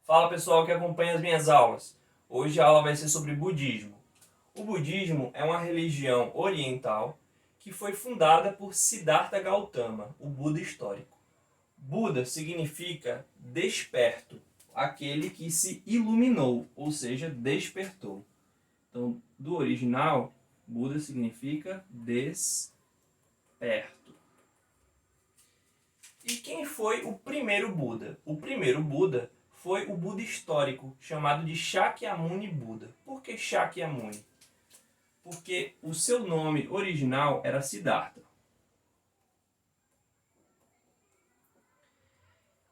Fala pessoal que acompanha as minhas aulas. Hoje a aula vai ser sobre budismo. O budismo é uma religião oriental que foi fundada por Siddhartha Gautama, o Buda histórico. Buda significa desperto, aquele que se iluminou, ou seja, despertou. Então, do original, Buda significa desperto. E quem foi o primeiro Buda? O primeiro Buda foi o Buda histórico, chamado de Shakyamuni Buda. Por que Shakyamuni? Porque o seu nome original era Siddhartha.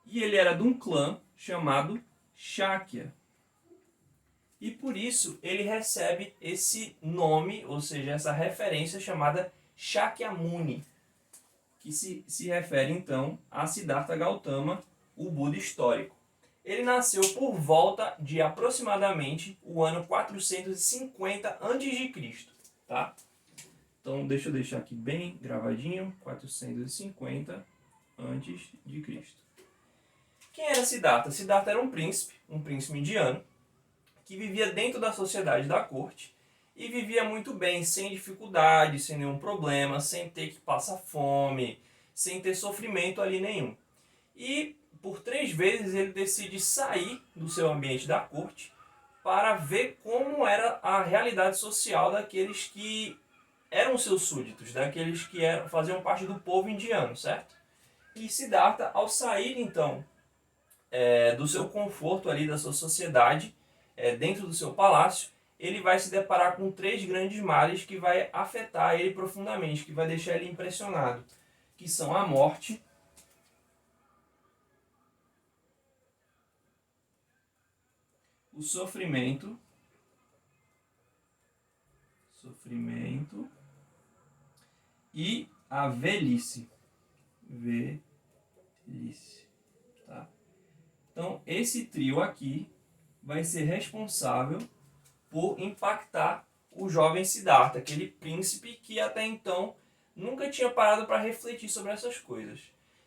E ele era de um clã chamado Shakya. E por isso ele recebe esse nome, ou seja, essa referência chamada Shakyamuni, que se refere então a Siddhartha Gautama, o Buda histórico. Ele nasceu por volta de aproximadamente o ano 450 a.C., tá? Então deixa eu deixar aqui bem gravadinho, 450 a.C. Quem era Siddhartha? Siddhartha era um príncipe indiano, que vivia dentro da sociedade da corte e vivia muito bem, sem dificuldade, sem nenhum problema, sem ter que passar fome, sem ter sofrimento ali nenhum. E por 3 vezes ele decide sair do seu ambiente da corte para ver como era a realidade social daqueles que eram seus súditos, daqueles que faziam parte do povo indiano, certo? E Siddhartha, ao sair então do seu conforto ali, da sua sociedade, dentro do seu palácio, ele vai se deparar com 3 grandes males que vai afetar ele profundamente, que vai deixar ele impressionado, que são a morte, o sofrimento e a velhice. Tá? Então, esse trio aqui vai ser responsável por impactar o jovem Siddhartha, aquele príncipe que até então nunca tinha parado para refletir sobre essas coisas.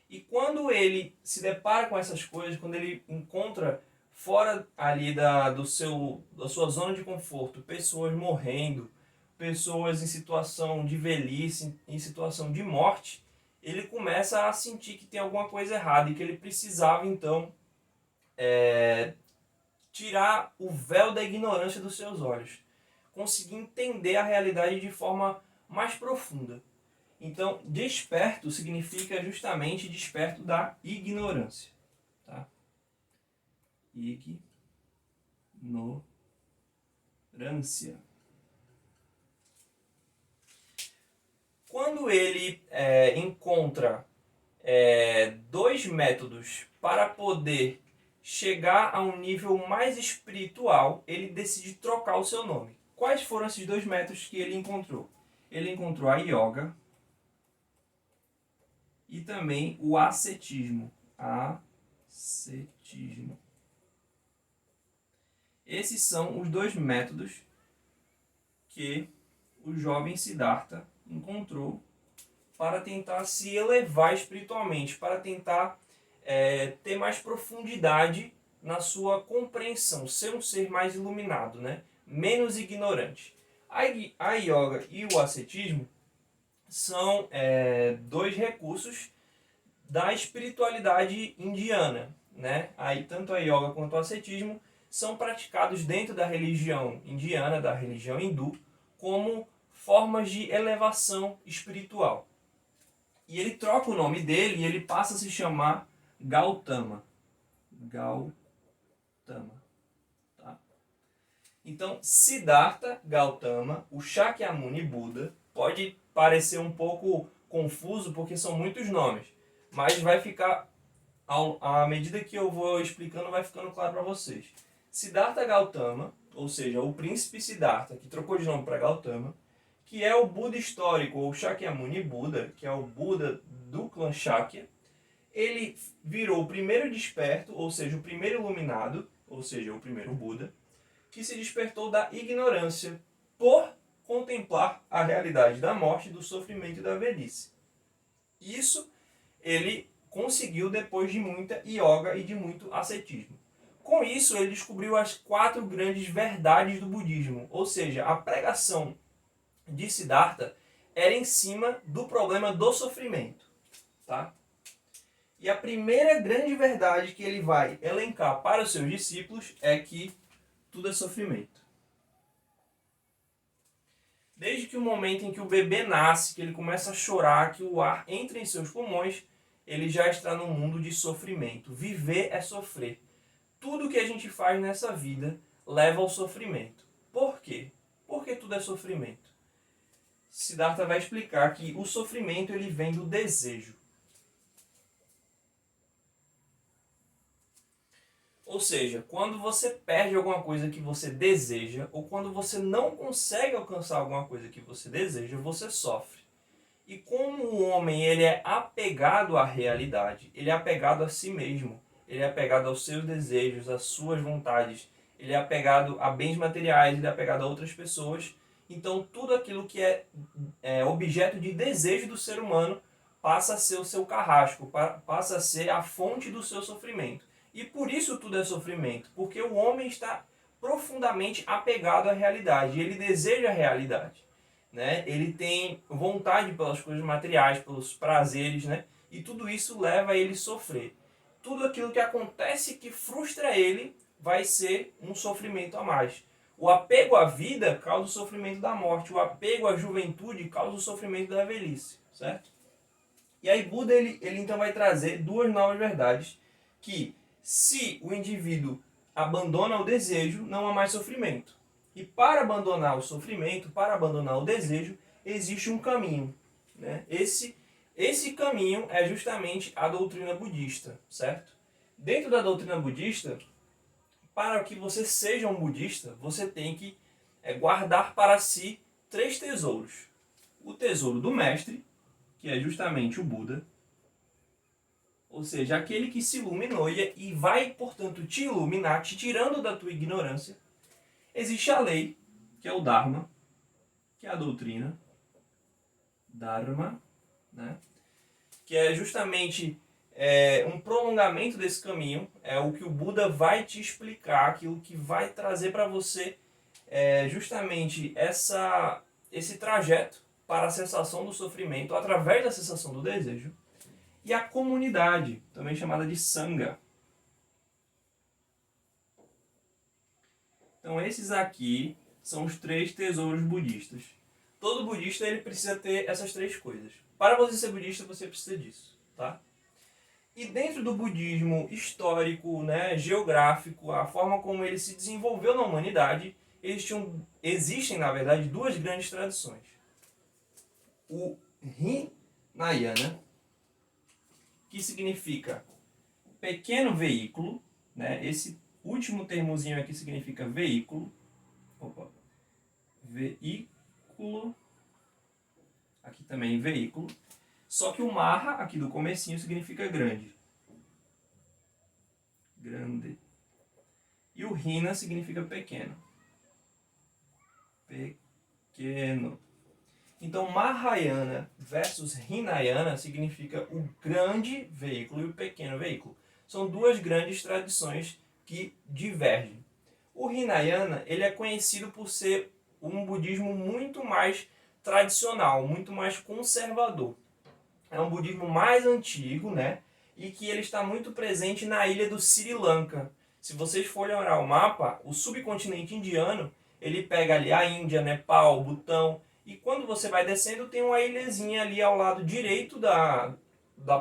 E quando ele se depara com essas coisas, quando ele encontra fora ali da sua zona de conforto pessoas morrendo, pessoas em situação de velhice, em situação de morte, ele começa a sentir que tem alguma coisa errada e que ele precisava então tirar o véu da ignorância dos seus olhos, conseguir entender a realidade de forma mais profunda. Então, desperto significa justamente desperto da ignorância. Tá? Ignorância. Quando ele encontra 2 métodos para poder chegar a um nível mais espiritual, ele decide trocar o seu nome. Quais foram esses 2 métodos que ele encontrou? Ele encontrou a yoga e também o ascetismo. Esses são os 2 métodos que o jovem Siddhartha encontrou para tentar se elevar espiritualmente, para tentar ter mais profundidade na sua compreensão, ser um ser mais iluminado, né? Menos ignorante. A yoga e o ascetismo são 2 recursos da espiritualidade indiana, né? Aí, tanto a yoga quanto o ascetismo são praticados dentro da religião indiana, da religião hindu, como formas de elevação espiritual. E ele troca o nome dele e ele passa a se chamar Gautama. Tá? Então, Siddhartha Gautama, o Shakyamuni Buda, pode parecer um pouco confuso porque são muitos nomes, mas vai ficar, à medida que eu vou explicando, vai ficando claro para vocês. Siddhartha Gautama, ou seja, o príncipe Siddhartha, que trocou de nome para Gautama, que é o Buda histórico, ou Shakyamuni Buda, que é o Buda do clã Shakya, ele virou o primeiro desperto, ou seja, o primeiro iluminado, ou seja, o primeiro Buda, que se despertou da ignorância por contemplar a realidade da morte, do sofrimento e da velhice. Isso ele conseguiu depois de muita yoga e de muito ascetismo. Com isso, ele descobriu as 4 grandes verdades do budismo, ou seja, a pregação de Siddhartha era em cima do problema do sofrimento, tá? E a primeira grande verdade que ele vai elencar para os seus discípulos é que tudo é sofrimento. Desde que o momento em que o bebê nasce, que ele começa a chorar, que o ar entra em seus pulmões, ele já está num mundo de sofrimento. Viver é sofrer. Tudo que a gente faz nessa vida leva ao sofrimento. Por quê? Porque tudo é sofrimento. Siddhartha vai explicar que o sofrimento ele vem do desejo. Ou seja, quando você perde alguma coisa que você deseja, ou quando você não consegue alcançar alguma coisa que você deseja, você sofre. E como o homem ele é apegado à realidade, ele é apegado a si mesmo, ele é apegado aos seus desejos, às suas vontades, ele é apegado a bens materiais, ele é apegado a outras pessoas. Então tudo aquilo que é objeto de desejo do ser humano passa a ser o seu carrasco, passa a ser a fonte do seu sofrimento. E por isso tudo é sofrimento, porque o homem está profundamente apegado à realidade, ele deseja a realidade. Né? Ele tem vontade pelas coisas materiais, pelos prazeres, né? E tudo isso leva a ele sofrer. Tudo aquilo que acontece que frustra ele vai ser um sofrimento a mais. O apego à vida causa o sofrimento da morte, o apego à juventude causa o sofrimento da velhice, certo? E aí Buda ele então vai trazer 2 novas verdades, que se o indivíduo abandona o desejo, não há mais sofrimento. E para abandonar o sofrimento, para abandonar o desejo, existe um caminho. Né? Esse caminho é justamente a doutrina budista, certo? Dentro da doutrina budista, para que você seja um budista, você tem que guardar para si 3 tesouros. O tesouro do mestre, que é justamente o Buda, ou seja, aquele que se iluminou e vai, portanto, te iluminar, te tirando da tua ignorância. Existe a lei, que é o Dharma, que é a doutrina, Dharma, né? Que é justamente um prolongamento desse caminho, é o que o Buda vai te explicar, aquilo que vai trazer para você justamente esse trajeto para a cessação do sofrimento através da cessação do desejo. E a comunidade, também chamada de Sangha. Então esses aqui são os 3 tesouros budistas. Todo budista ele precisa ter essas 3 coisas. Para você ser budista, você precisa disso. Tá? E dentro do budismo histórico, né, geográfico, a forma como ele se desenvolveu na humanidade, existem, na verdade, 2 grandes tradições. O Hinayana, que significa pequeno veículo, né? Esse último termozinho aqui significa veículo. Opa. Veículo. Aqui também veículo. Só que o Maha, aqui do comecinho, significa grande. Grande. E o Hina significa pequeno. Pequeno. Então, Mahayana versus Hinayana significa o grande veículo e o pequeno veículo. São 2 grandes tradições que divergem. O Hinayana ele é conhecido por ser um budismo muito mais tradicional, muito mais conservador. É um budismo mais antigo, né? E que ele está muito presente na ilha do Sri Lanka. Se vocês forem olhar o mapa, o subcontinente indiano, ele pega ali a Índia, Nepal, Butão. E quando você vai descendo, tem uma ilhazinha ali ao lado direito da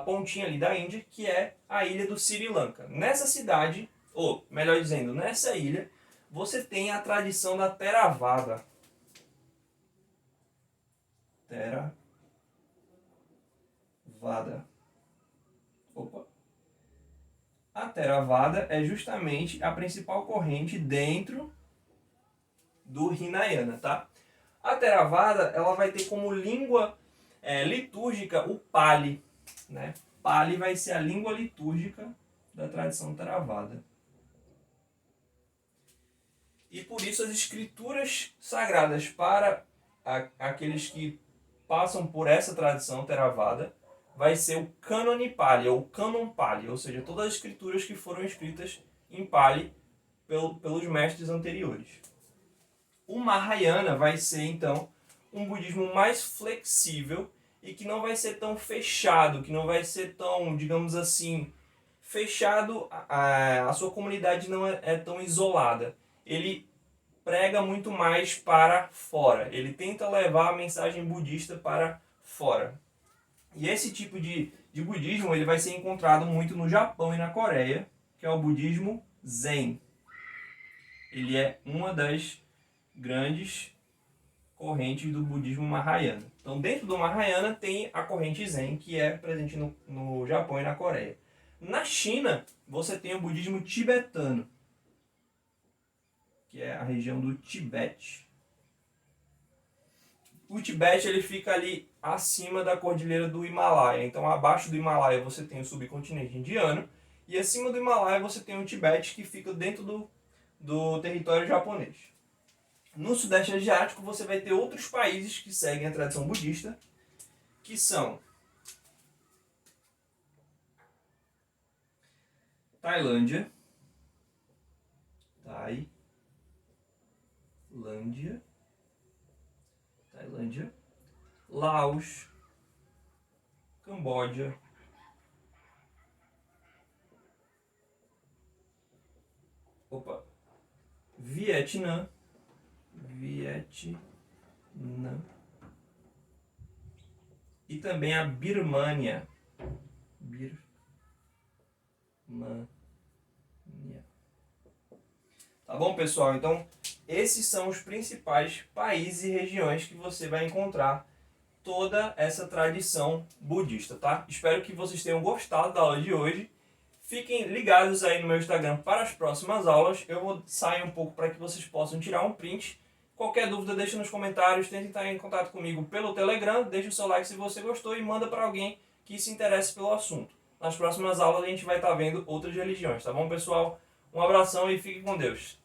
pontinha ali da Índia, que é a ilha do Sri Lanka. Nessa cidade, ou melhor dizendo, nessa ilha, você tem a tradição da Theravada. Theravada. Opa. A Theravada é justamente a principal corrente dentro do Hinayana, tá? A Theravada ela vai ter como língua litúrgica o Pali, né? Pali vai ser a língua litúrgica da tradição Theravada. E por isso as escrituras sagradas para aqueles que passam por essa tradição Theravada vai ser o Cânone Pali, ou Cânon Pali, ou seja, todas as escrituras que foram escritas em Pali pelos mestres anteriores. O Mahayana vai ser, então, um budismo mais flexível e que não vai ser tão fechado, que não vai ser tão, digamos assim, fechado, a sua comunidade não é tão isolada. Ele prega muito mais para fora, ele tenta levar a mensagem budista para fora. E esse tipo de budismo ele vai ser encontrado muito no Japão e na Coreia, que é o budismo Zen. Ele é uma das grandes correntes do budismo Mahayana. Então, dentro do Mahayana tem a corrente Zen, que é presente no Japão e na Coreia. Na China, você tem o budismo tibetano, que é a região do Tibete. O Tibete ele fica ali acima da cordilheira do Himalaia. Então, abaixo do Himalaia você tem o subcontinente indiano e acima do Himalaia você tem o Tibete, que fica dentro do território japonês. No Sudeste Asiático você vai ter outros países que seguem a tradição budista, que são Tailândia, Laos, Camboja, Vietnã, e também a Birmânia. Tá bom, pessoal? Então, esses são os principais países e regiões que você vai encontrar toda essa tradição budista, tá? Espero que vocês tenham gostado da aula de hoje. Fiquem ligados aí no meu Instagram para as próximas aulas. Eu vou sair um pouco para que vocês possam tirar um print. Qualquer dúvida, deixa nos comentários. Tente estar em contato comigo pelo Telegram. Deixa o seu like se você gostou e manda para alguém que se interesse pelo assunto. Nas próximas aulas a gente vai estar vendo outras religiões, tá bom, pessoal? Um abração e fiquem com Deus.